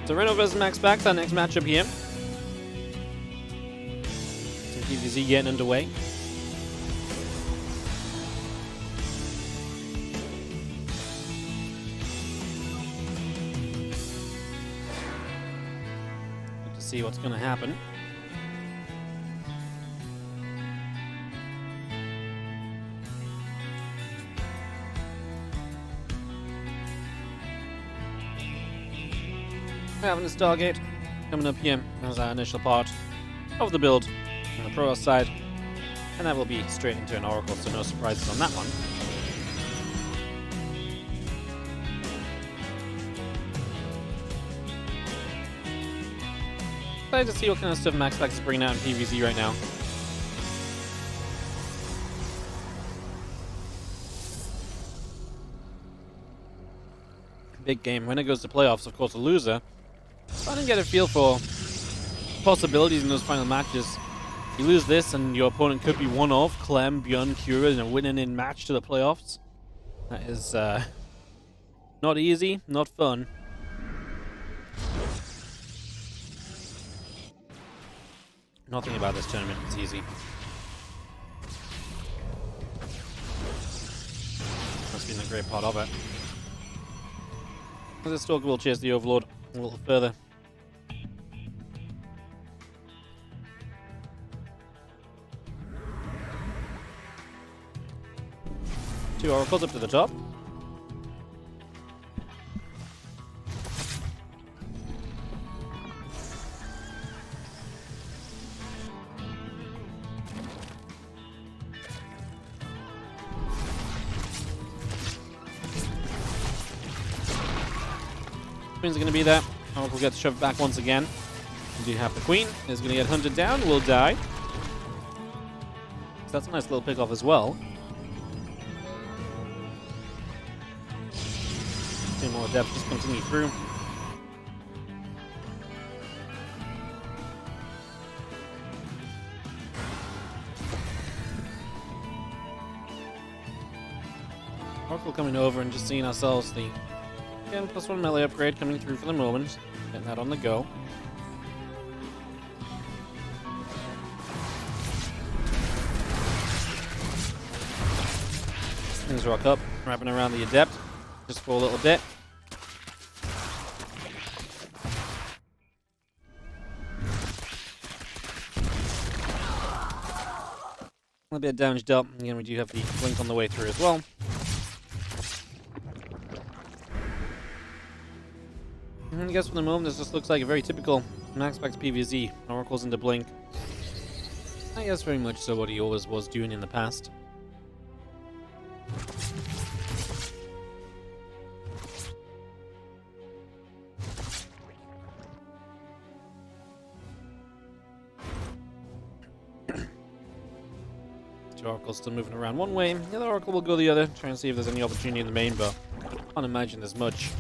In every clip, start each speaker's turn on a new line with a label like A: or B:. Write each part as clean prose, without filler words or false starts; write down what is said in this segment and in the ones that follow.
A: So Reynor versus MaxPax, our next matchup here. Some PvZ getting underway. Good to see what's going to happen. We're having a Stargate coming up here as our initial part of the build on the Pro side, and that will be straight into an Oracle, so no surprises on that one. Excited to see what kind of stuff MaxPax is bringing out in PvZ right now. Big game. When it goes to playoffs, of course, a loser. I didn't get a feel for possibilities in those final matches. You lose this, and your opponent could be one of Clem, Bjorn, Cura in a winning match to the playoffs. That is not easy, not fun. Nothing about this tournament is easy. That's been a great part of it. The Stalker will chase the Overlord a little further. Two Oracles up to the top. Queen's going to be there. Oracle gets shoved back once again. We do have the Queen. Is going to get hunted down. Will die. So that's a nice little pick off as well. Two more depth just continue through. Oracle coming over and just seeing ourselves the again, +1 melee upgrade coming through for the moment. Getting that on the go. Things rock up, wrapping around the Adept just for a little bit. A little bit of damage dealt. Again, we do have the Blink on the way through as well. I guess for the moment, this just looks like a very typical MaxPax PvZ. Oracles into Blink. I guess very much so what he always was doing in the past. Two Oracles still moving around one way. The other Oracle will go the other, trying to see if there's any opportunity in the main, but I can't imagine there's much.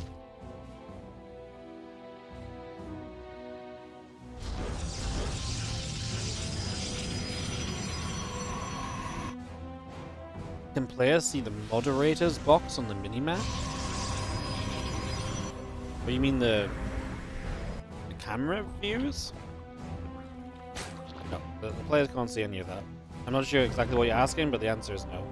A: Can players see the moderators box on the minimap? Or you mean the camera views? No, the players can't see any of that. I'm not sure exactly what you're asking, but the answer is no.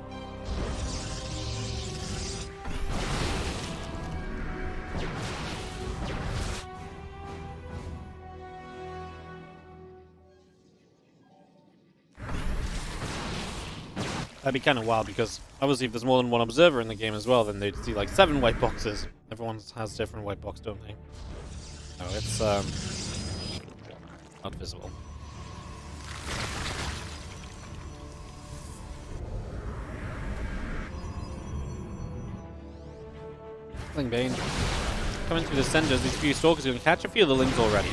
A: That'd be kind of wild, because obviously if there's more than one observer in the game as well, then they'd see like 7 white boxes. Everyone has different white box, don't they? No, it's not visible. Bane coming through the centers. These few Stalkers are going to catch a few of the Lings already.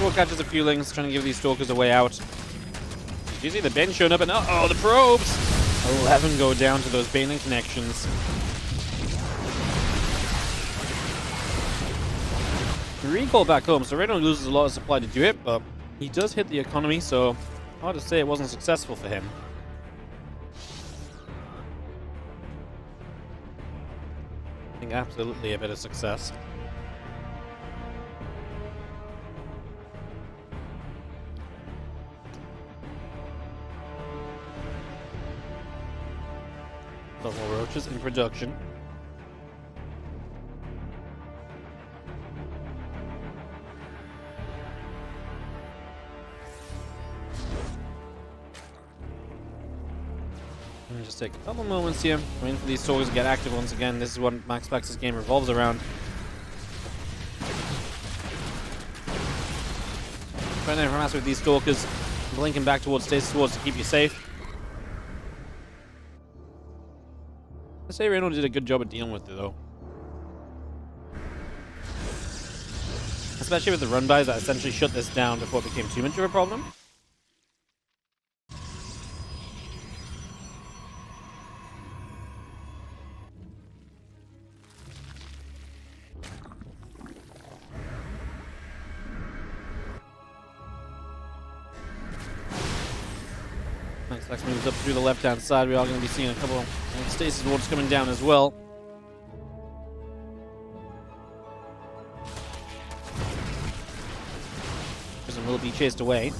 A: Will catches a few Lings, trying to give these Stalkers a way out. Did you see the Bane showing up? And oh, the probes! 11 go down to those Baneling connections. Recall back home, so Reynor loses a lot of supply to do it, but he does hit the economy, so Hard to say it wasn't successful for him. I think absolutely a bit of success. Double roaches in production. Just take a couple moments here, waiting for these swords to get active once again. This is what MaxPax's game revolves around. Trying to harass with these stalkers, blinking back towards stasis swords to keep you safe. I say Reynor did a good job at dealing with it though. Especially with the run-bys that essentially shut this down before it became too much of a problem. MaxPax moves up through the left-hand side. We are going to be seeing a couple of stasis wards coming down as well. Prism will be chased away.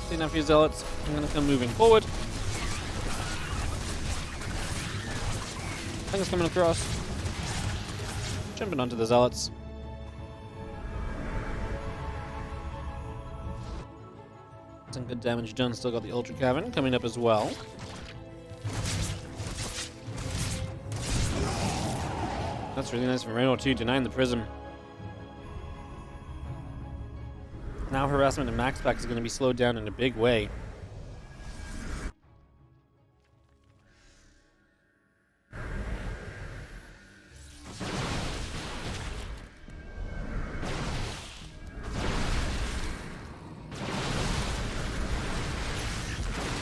A: See now for your zealots. I'm going to come moving forward. Things coming across. Jumping onto the zealots. Some good damage done. Still got the Ultra Cavern coming up as well. That's really nice from Reynor too, denying the Prism. Now harassment and MaxPax is going to be slowed down in a big way.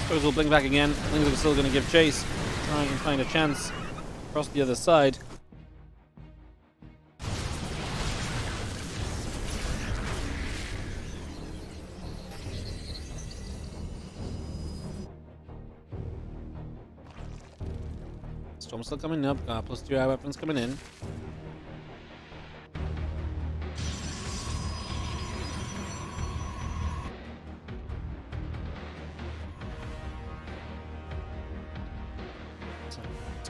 A: Suppose we'll blink back again. Things are still going to give chase. Try and find a chance across the other side. Storm's still coming up. Plus 2 eye weapons coming in.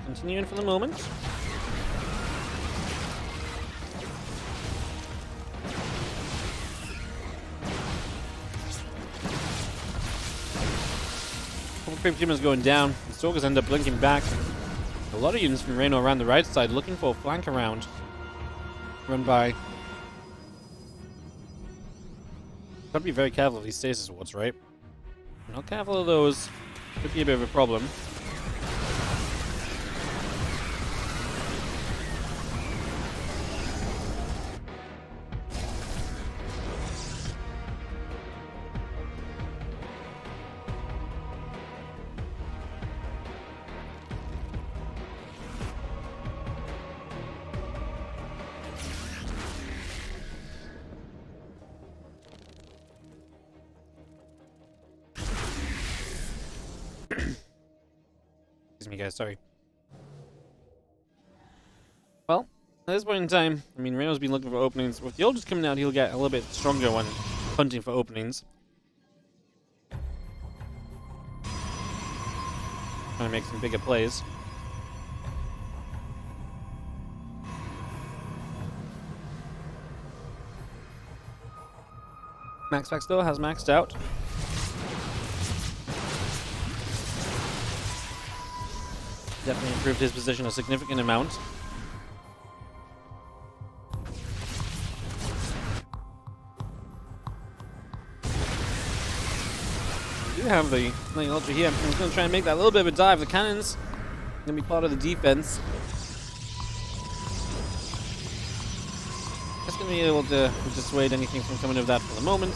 A: Continuing for the moment. Couple creep teamers going down. The stalkers end up blinking back. A lot of units from Reynor around the right side looking for a flank around. Run by. Gotta be very careful of these stasis wards, right? Not careful of those. Could be a bit of a problem. Excuse me, guys. Sorry. Well, at this point in time, I mean, Reynor's been looking for openings. With the Ultras coming out, he'll get a little bit stronger when hunting for openings. Trying to make some bigger plays. MaxPax though has maxed out. Definitely improved his position a significant amount. We do have the Ultra here. I'm just going to try and make that little bit of a dive. The cannons going to be part of the defense. Just going to be able to dissuade anything from coming of that for the moment.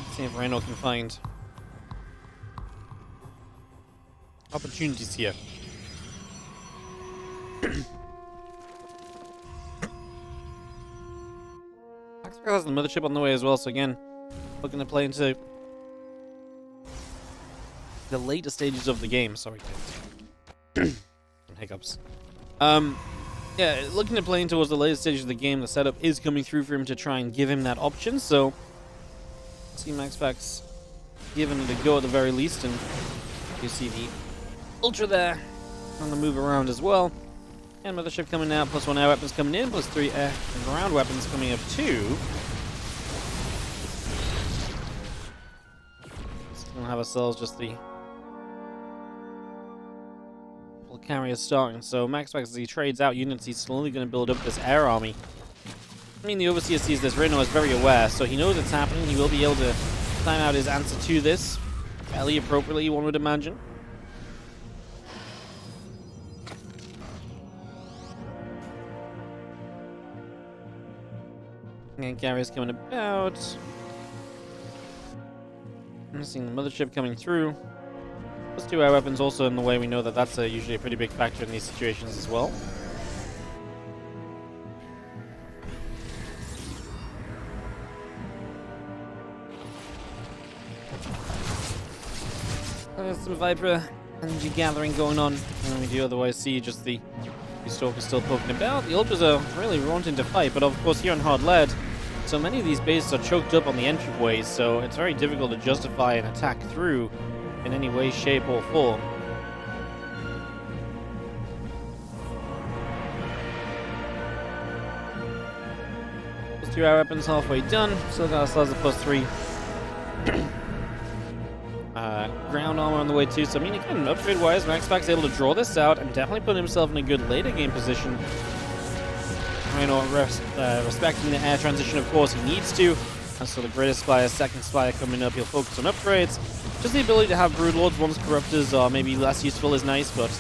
A: Let's see if Reynor can find opportunities here. There's the mothership on the way as well, so again, looking to play into the later stages of the game. Sorry, kids. Hiccups. Yeah, looking to play towards the later stages of the game. The setup is coming through for him to try and give him that option, so see MaxPax giving it a go at the very least, and you see the Ultra there on the move around as well. And mothership coming out, +1 air weapons coming in, +3 air and ground weapons coming up too. Just gonna have ourselves just the carrier starting. So MaxPax, as he trades out units, he's slowly going to build up this air army. I mean, the Overseer sees this. Reynor is very aware, so he knows it's happening. He will be able to time out his answer to this fairly appropriately, one would imagine. And carriers coming about. I'm seeing the mothership coming through. +2 air weapons also in the way. We know that that's usually a pretty big factor in these situations as well. There's some Viper energy gathering going on, and we do otherwise see just the Stalkers still poking about. The Ultras are really wanting to fight, but of course here on hard lead, so many of these bases are choked up on the entryways, so it's very difficult to justify an attack through in any way, shape, or form. +2 air weapons halfway done. Still got ourselves a +3 ground armor on the way too. So I mean, again, upgrade-wise, MaxPax able to draw this out and definitely put himself in a good later game position. Respecting the air transition, of course, he needs to. And so the greatest Spire, second Spire coming up, he'll focus on upgrades. Just the ability to have Broodlords once Corruptors are maybe less useful is nice, but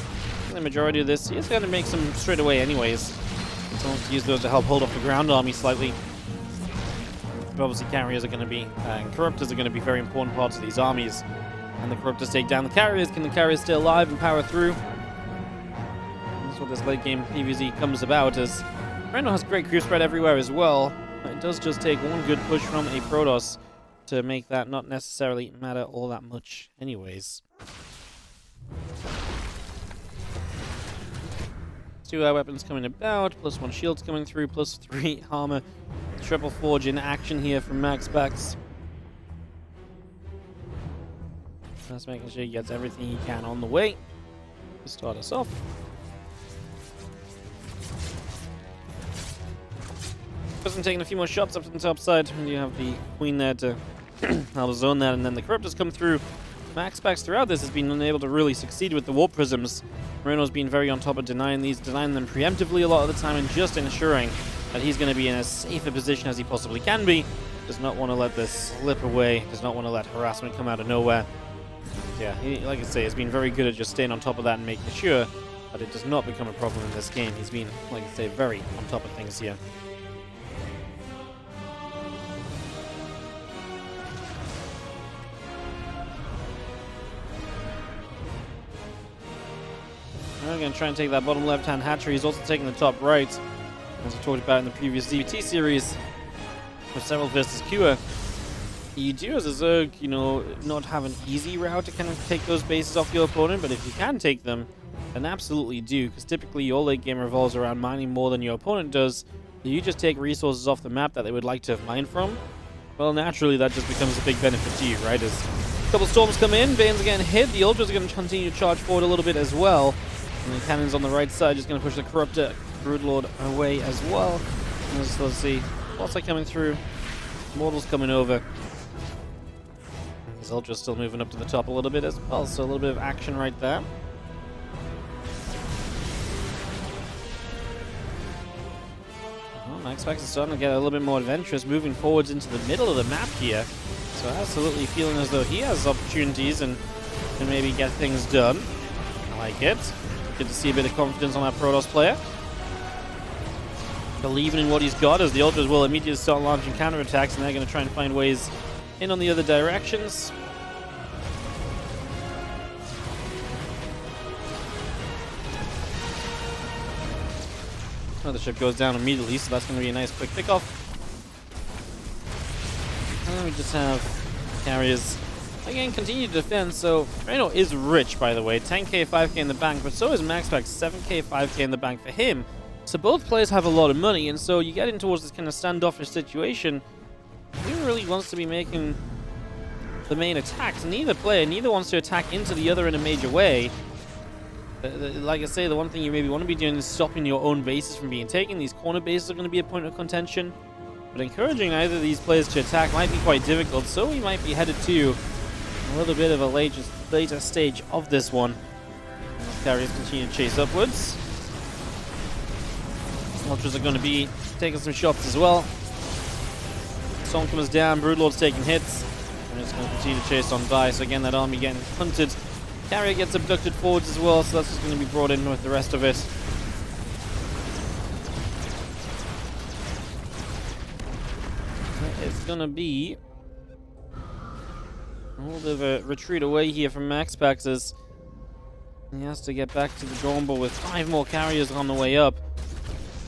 A: the majority of this, he is going to make some straight away anyways. So to use those to help hold off the ground army slightly. But obviously carriers are going to be, and Corruptors are going to be very important parts of these armies. And the Corruptors take down the carriers. Can the carriers stay alive and power through? That's what this late game PvZ comes about, as Reynor has great crew spread everywhere as well. It does just take one good push from a Protoss to make that not necessarily matter all that much anyways. 2 air weapons coming about, +1 shields coming through, +3 armor. Triple Forge in action here from MaxPax. Just making sure he gets everything he can on the way to start us off. Just taking a few more shots up to the top side, and you have the Queen there to help zone that, and then the Corruptors come through. MaxPax throughout this has been unable to really succeed with the Warp Prisms. Reynor's been very on top of denying them preemptively a lot of the time, and just ensuring that he's going to be in as safe a position as he possibly can be. Does not want to let this slip away, does not want to let harassment come out of nowhere. Yeah, he, like I say, has been very good at just staying on top of that and making sure that it does not become a problem in this game. He's been, like I say, very on top of things here. We're going to try and take that bottom left-hand hatchery. He's also taking the top right, as we talked about in the previous ZvP series, with several versus Cure. You do, as a Zerg, you know, not have an easy route to kind of take those bases off your opponent, but if you can take them, then absolutely do, because typically your late game revolves around mining more than your opponent does. If you just take resources off the map that they would like to have mined from, well, naturally that just becomes a big benefit to you, right? As a couple storms come in, Bane's are getting hit, the Ultras are going to continue to charge forward a little bit as well. And the cannons on the right side just going to push the Corruptor Broodlord away as well. And let's see. What's that coming through? Mortals coming over. His Ultra's still moving up to the top a little bit as well, so a little bit of action right there. Well, MaxPax is starting to get a little bit more adventurous, moving forwards into the middle of the map here. So absolutely feeling as though he has opportunities and can maybe get things done. I like it. Good to see a bit of confidence on that Protoss player. Believing in what he's got, as the Ultras will immediately start launching counterattacks, and they're going to try and find ways in on the other directions. Another ship goes down immediately, so that's going to be a nice quick pickoff. we just have carriers again continue to defend. So Reynor is rich, by the way, 10k, 5k in the bank, but so is MaxPax, 7k, 5k in the bank for him. So both players have a lot of money, and so you get in towards this kind of standoffish situation. Who really wants to be making the main attacks? Neither wants to attack into the other in a major way. Like I say, the one thing you maybe want to be doing is stopping your own bases from being taken. These corner bases are going to be a point of contention, but encouraging either of these players to attack might be quite difficult, so we might be headed to a little bit of a later stage of this one. As carriers continue to chase upwards. Ultras are going to be taking some shots as well. Storm comes down, Broodlord's taking hits, and it's going to continue to chase on by. So again, that army getting hunted. Carrier gets abducted forwards as well, so that's just going to be brought in with the rest of it. It's going to be a little bit of a retreat away here from MaxPax as he has to get back to the drawing board with 5 more carriers on the way up.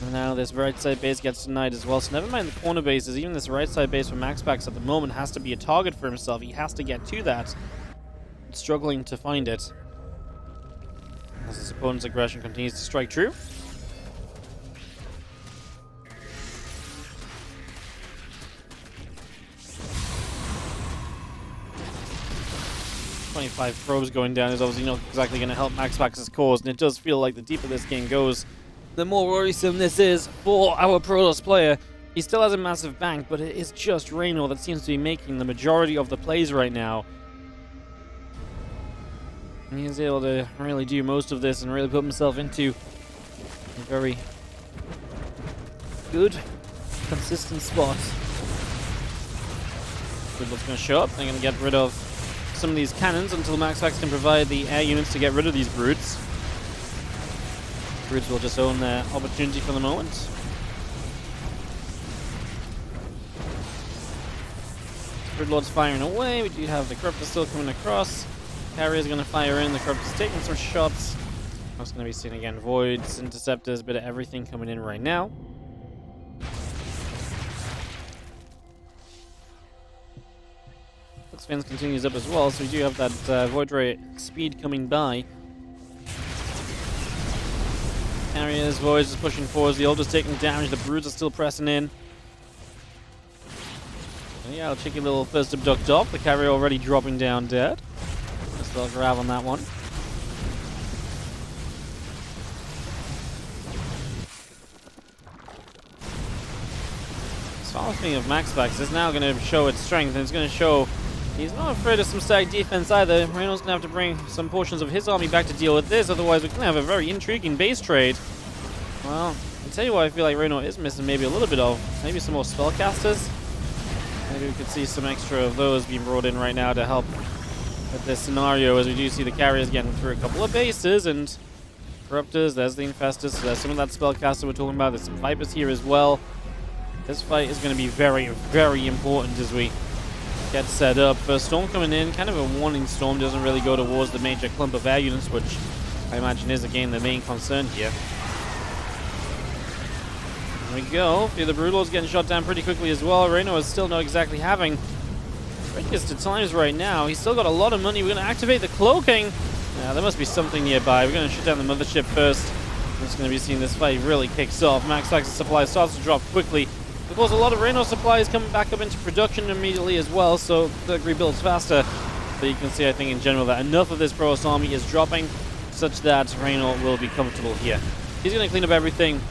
A: And now this right side base gets denied as well, so never mind the corner bases, even this right side base for MaxPax at the moment has to be a target for himself. He has to get to that. Struggling to find it as his opponent's aggression continues to strike true. "25 probes going down is obviously not exactly going to help MaxPax's cause, and it does feel like the deeper this game goes, the more worrisome this is for our Protoss player. He still has a massive bank, but it is just Reynor that seems to be making the majority of the plays right now. And he's able to really do most of this and really put himself into a very good, consistent spot. Broodlord's going to show up. They're going to get rid of some of these cannons until MaxPax can provide the air units to get rid of these brutes. Brutes will just own their opportunity for the moment. Broodlord's firing away. We do have the Corruptor still coming across. Carrier's going to fire in. The Corruptor's taking some shots. That's going to be seen again. Voids, Interceptors, a bit of everything coming in right now. Fence continues up as well, so we do have that Void Ray speed coming by. Carriers, Voids is pushing forwards, the Ultra's taking damage, the Brutes are still pressing in. So yeah, I'll check a little first abduct off, the Carrier already dropping down dead. Just a little grab on that one. Speaking of MaxPax, is now going to show its strength, and it's going to show he's not afraid of some static defense either. Reynor's going to have to bring some portions of his army back to deal with this, otherwise we're going to have a very intriguing base trade. Well, I'll tell you what I feel like Reynor is missing maybe a little bit of. Maybe some more spellcasters. Maybe we could see some extra of those being brought in right now to help with this scenario, as we do see the carriers getting through a couple of bases, and Corruptors, there's the Infestors, so there's some of that spellcaster we're talking about. There's some Vipers here as well. This fight is going to be very, very important as we get set up. First Storm coming in, kind of a warning Storm, doesn't really go towards the major clump of air units, which I imagine is again the main concern here. There we go. The Broodlord's getting shot down pretty quickly as well. Reynor is still not exactly having quickest of times right now. He's still got a lot of money. We're going to activate the cloaking. Yeah, there must be something nearby. We're going to shoot down the mothership first. We're just going to be seeing this fight really kicks off. MaxPax's supply starts to drop quickly. Of course, a lot of Reynor supply is coming back up into production immediately as well, so the rebuilds faster. But you can see, I think, in general, that enough of this Protoss army is dropping such that Reynor will be comfortable here. He's going to clean up everything.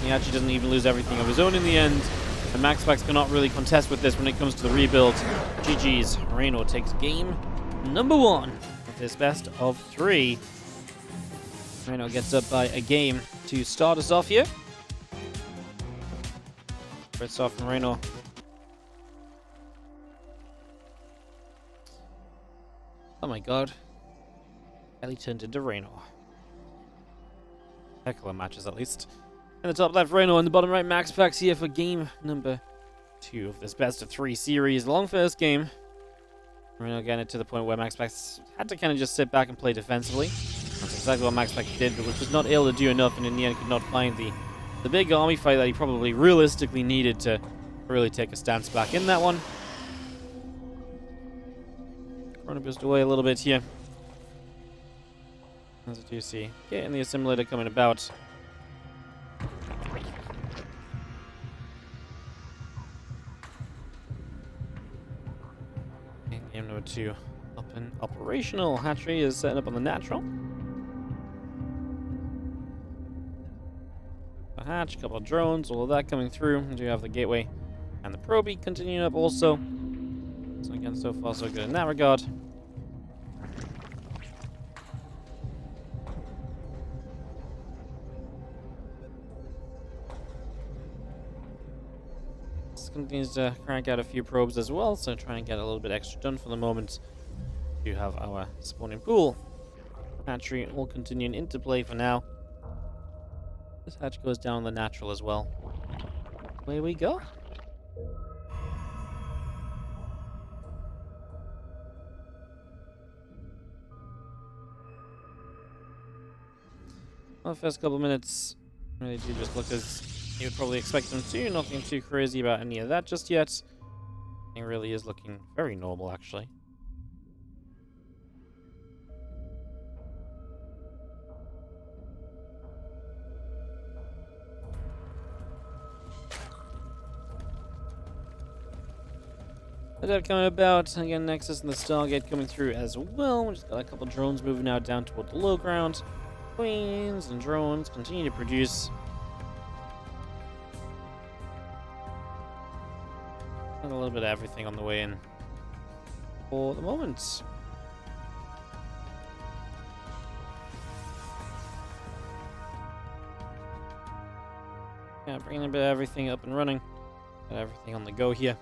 A: He actually doesn't even lose everything of his own in the end. And MaxPax cannot really contest with this when it comes to the rebuild. GG's. Reynor takes game number 1 of this best of 3. Reynor gets up by a game to start us off here. First off from Reynor. Oh my god. Ellie turned into Reynor. Heckler matches at least. In the top left, Reynor, in the bottom right, MaxPax here for game number 2 of this best of 3 series. Long first game. Reynor getting it to the point where MaxPax had to kind of just sit back and play defensively. That's exactly what MaxPax did, but was not able to do enough, and in the end could not find the big army fight that he probably realistically needed to really take a stance back in that one. Chrono boost away a little bit here. As you do see, getting the assimilator coming about. And game number 2 up and operational. Hatchery is setting up on the natural. A hatch, a couple of drones, all of that coming through. We do have the gateway and the probe continuing up also. So again, so far so good in that regard. This continues to crank out a few probes as well, so try and get a little bit extra done for the moment. We do have our spawning pool. Hatchery all continuing into play for now. This hatch goes down the natural as well. Away we go. Well, the first couple of minutes really do just look as you would probably expect them to. Nothing too crazy about any of that just yet. It really is looking very normal, actually. That coming about. Again, Nexus and the Stargate coming through as well. We just got a couple drones moving out down toward the low ground. Queens and drones continue to produce. And a little bit of everything on the way in for the moment. Yeah, bringing a bit of everything up and running. Got everything on the go here.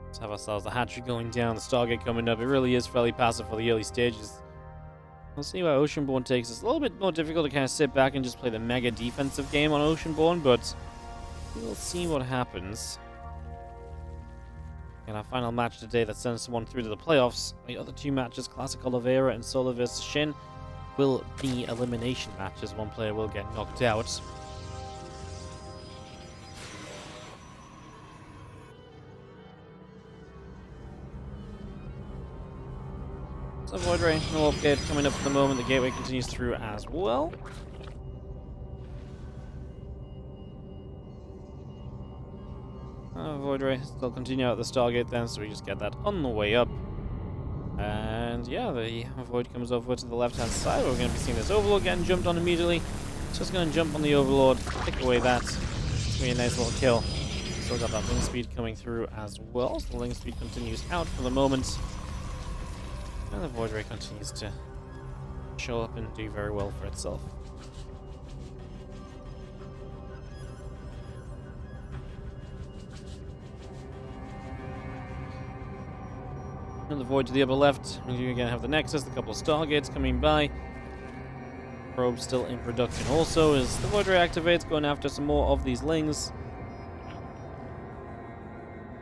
A: Let's have ourselves the hatchery going down, the Stargate coming up. It really is fairly passive for the early stages. We'll see where Oceanborn takes us. A little bit more difficult to kind of sit back and just play the mega defensive game on Oceanborn, but we'll see what happens. In our final match today that sends someone through to the playoffs. The other two matches, Classic Oliveira and Solo vs Shin, will be elimination matches. One player will get knocked out. So Void Ray, no upgrade coming up for the moment. The gateway continues through as well. Void Ray still continue out the Stargate then, so we just get that on the way up. And yeah, the Void comes over to the left-hand side. We're going to be seeing this Overlord getting jumped on immediately. Just going to jump on the Overlord, pick away that. It's going to be a nice little kill. Still got that link speed coming through as well. So the link speed continues out for the moment. And the Void Ray continues to show up and do very well for itself. And the Void to the upper left. You again have the Nexus, a couple of Stargates coming by. Probe still in production also as the Void Ray activates, going after some more of these lings.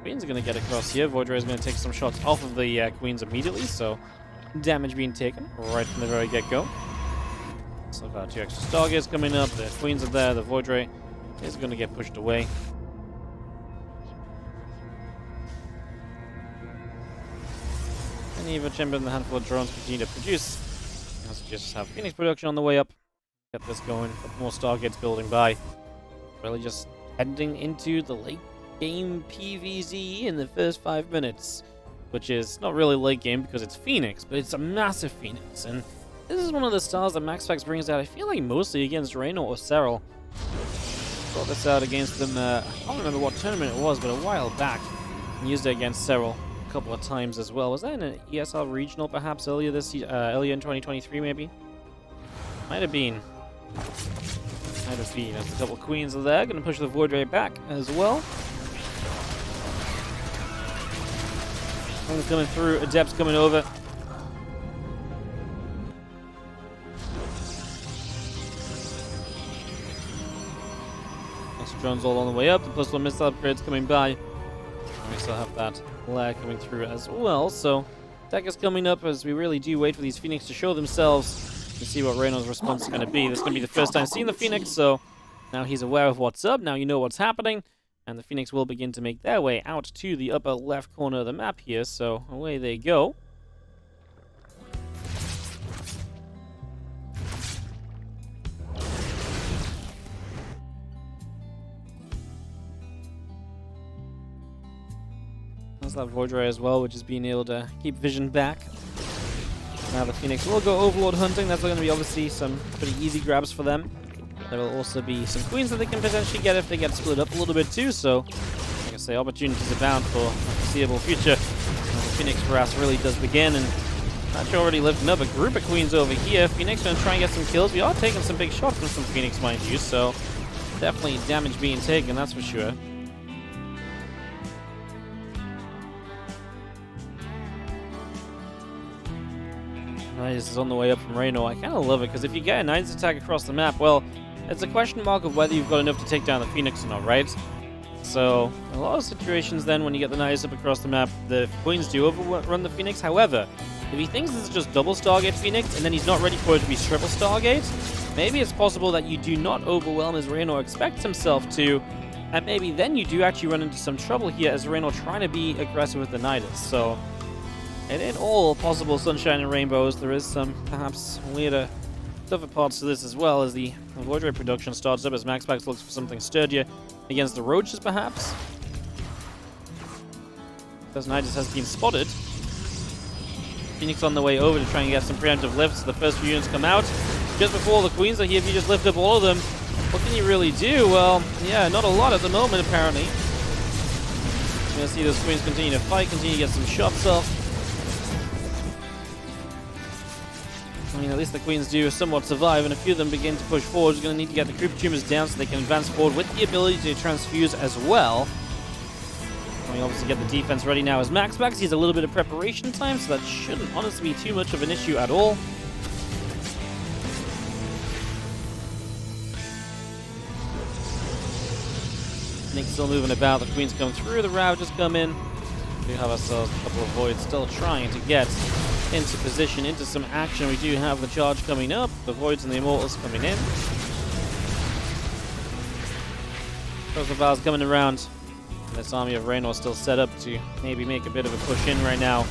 A: Queens are going to get across here. Void Ray is going to take some shots off of the Queens immediately, so damage being taken right from the very get-go. So got two extra Stargates coming up. The Queens are there. The Void Ray is going to get pushed away. And Eva Chamber and the handful of drones continue to produce. Let's just have Phoenix production on the way up. Get this going. A couple more Stargates building by. Really just heading into the late game PvZ in the first 5 minutes, which is not really late game because it's Phoenix, but it's a massive Phoenix, and this is one of the styles that MaxPax brings out. I feel like mostly against Reynor or Cyril. Brought this out against them, I don't remember what tournament it was, but a while back. And used it against Cyril a couple of times as well. Was that in an ESL regional perhaps earlier earlier in 2023 maybe? Might have been. Might have been. There's a couple of Queens are there, gonna push the Void Ray back as well. One's coming through, Adept's coming over. Next drone's all on the way up, the plus one missile upgrade's coming by. And we still have that lag coming through as well, so attack is coming up as we really do wait for these Phoenix to show themselves to see what Reynor's response is going to be. This is going to be the first time seeing the Phoenix, so now he's aware of what's up, now you know what's happening. And the Phoenix will begin to make their way out to the upper left corner of the map here, so away they go. There's that Void Ray as well, which is being able to keep vision back. Now the Phoenix will go Overlord hunting. That's going to be obviously some pretty easy grabs for them. There will also be some queens that they can potentially get if they get split up a little bit too, so like I say, opportunities abound for a foreseeable future. The Phoenix harass really does begin, and actually already lifting up a group of queens over here. Phoenix going to try and get some kills. We are taking some big shots from Phoenix, mind you, so definitely damage being taken, that's for sure. Nidus is on the way up from Reynor. I kind of love it, because if you get a Nidus attack across the map, well, it's a question mark of whether you've got enough to take down the Phoenix or not, right? So, a lot of situations then, when you get the Nidus up across the map, the Queens do overrun the Phoenix. However, if he thinks this is just double Stargate Phoenix, and then he's not ready for it to be triple Stargate, maybe it's possible that you do not overwhelm as Reynor expects himself to, and maybe then you do actually run into some trouble here as Reynor trying to be aggressive with the Nidus. So, and in all possible sunshine and rainbows, there is some perhaps weirder, tougher parts to this as well, as the Void Ray production starts up as MaxPax looks for something sturdier against the Roaches, perhaps. Because Nidus has been spotted. Phoenix on the way over to try and get some preemptive lifts. The first few units come out. Just before the Queens are here, if you just lift up all of them, what can you really do? Well, yeah, not a lot at the moment, apparently. You're going to see those Queens continue to fight, continue to get some shots off. I mean, at least the Queens do somewhat survive, and a few of them begin to push forward. You're going to need to get the Creep Tumors down so they can advance forward with the ability to transfuse as well. I mean, obviously get the defense ready now as MaxPax. He has a little bit of preparation time, so that shouldn't honestly be too much of an issue at all. Nick's still moving about. The Queens come through. The Ravages come in. We do have ourselves a couple of Voids still trying to get into position, into some action. We do have the charge coming up, the Voids and the Immortals coming in. Those Val's coming around. And this army of Reynor still set up to maybe make a bit of a push in right now.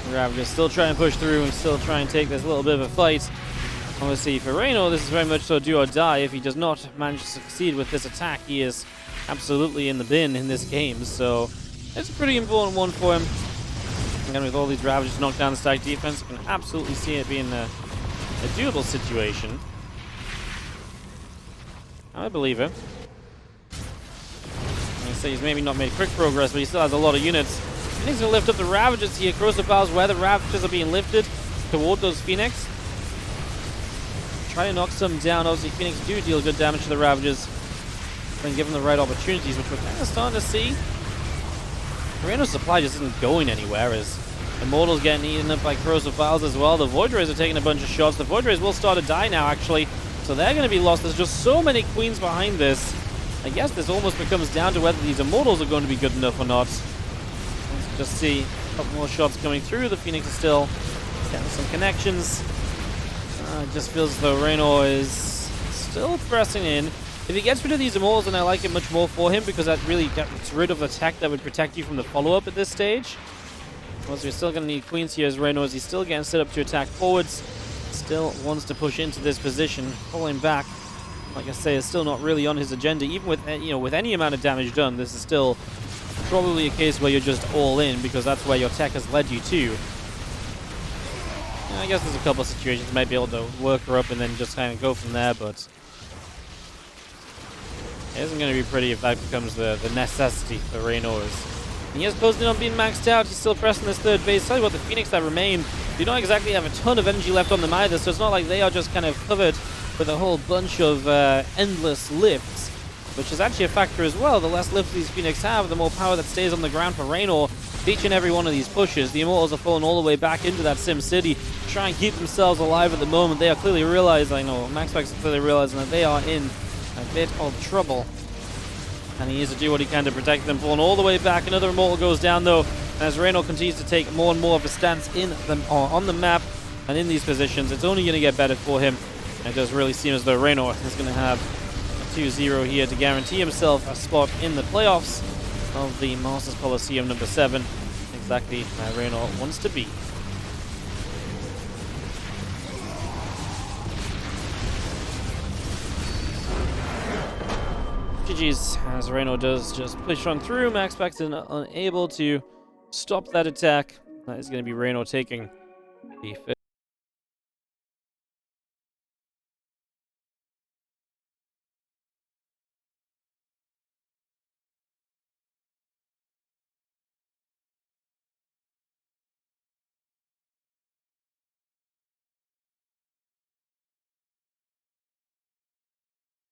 A: The Ravagers still trying to push through and still try and take this little bit of a fight. Obviously for Reynor, this is very much so do or die. If he does not manage to succeed with this attack, he is absolutely in the bin in this game, so it's a pretty important one for him. Again, with all these Ravagers knocked down the stack defense, you can absolutely see it being a doable situation. I believe it. I say he's maybe not made quick progress, but he still has a lot of units. He needs to lift up the Ravagers here. Corrosive Valves where the Ravagers are being lifted toward those Phoenix. Try to knock some down. Obviously, Phoenix do deal good damage to the Ravagers when given the right opportunities, which we're kind of starting to see. Reynor's supply just isn't going anywhere, as Immortals getting eaten up by Corrosive Valves as well. The Void Rays are taking a bunch of shots. The Void Rays will start to die now, actually, so they're going to be lost. There's just so many Queens behind this. I guess this almost becomes down to whether these Immortals are going to be good enough or not. Let's just see a couple more shots coming through. The Phoenix is still getting some connections. It just feels as though Reynor is still pressing in. If he gets rid of these Immortals, then I like it much more for him, because that really gets rid of the tech that would protect you from the follow-up at this stage. Also, we're still going to need Queens here as Reynor, as he's still getting set up to attack forwards. Still wants to push into this position. Pulling back, like I say, is still not really on his agenda. Even with, with any amount of damage done, this is still probably a case where you're just all in, because that's where your tech has led you to. I guess there's a couple of situations you might be able to work her up and then just kind of go from there, but it isn't going to be pretty if that becomes the necessity for Reynor's. He is closing in on being maxed out. He's still pressing this third base. Tell you what, the Phoenix that remain do not exactly have a ton of energy left on them either, so it's not like they are just kind of covered with a whole bunch of endless lifts, which is actually a factor as well. The less lifts these Phoenix have, the more power that stays on the ground for Reynor. Each and every one of these pushes, the Immortals are falling all the way back into that Sim City, trying to keep themselves alive at the moment. They are clearly realizing, MaxPax is clearly realizing that they are in a bit of trouble. And he needs to do what he can to protect them. Falling all the way back. Another Immortal goes down, though, as Reynor continues to take more and more of a stance on the map. And in these positions, it's only going to get better for him. It does really seem as though Reynor is going to have a 2-0 here to guarantee himself a spot in the playoffs of the Masters Coliseum number 7. Exactly where Reynor wants to be. GG's, as Reynor does just push on through. MaxPax is unable to stop that attack. That is going to be Reynor taking the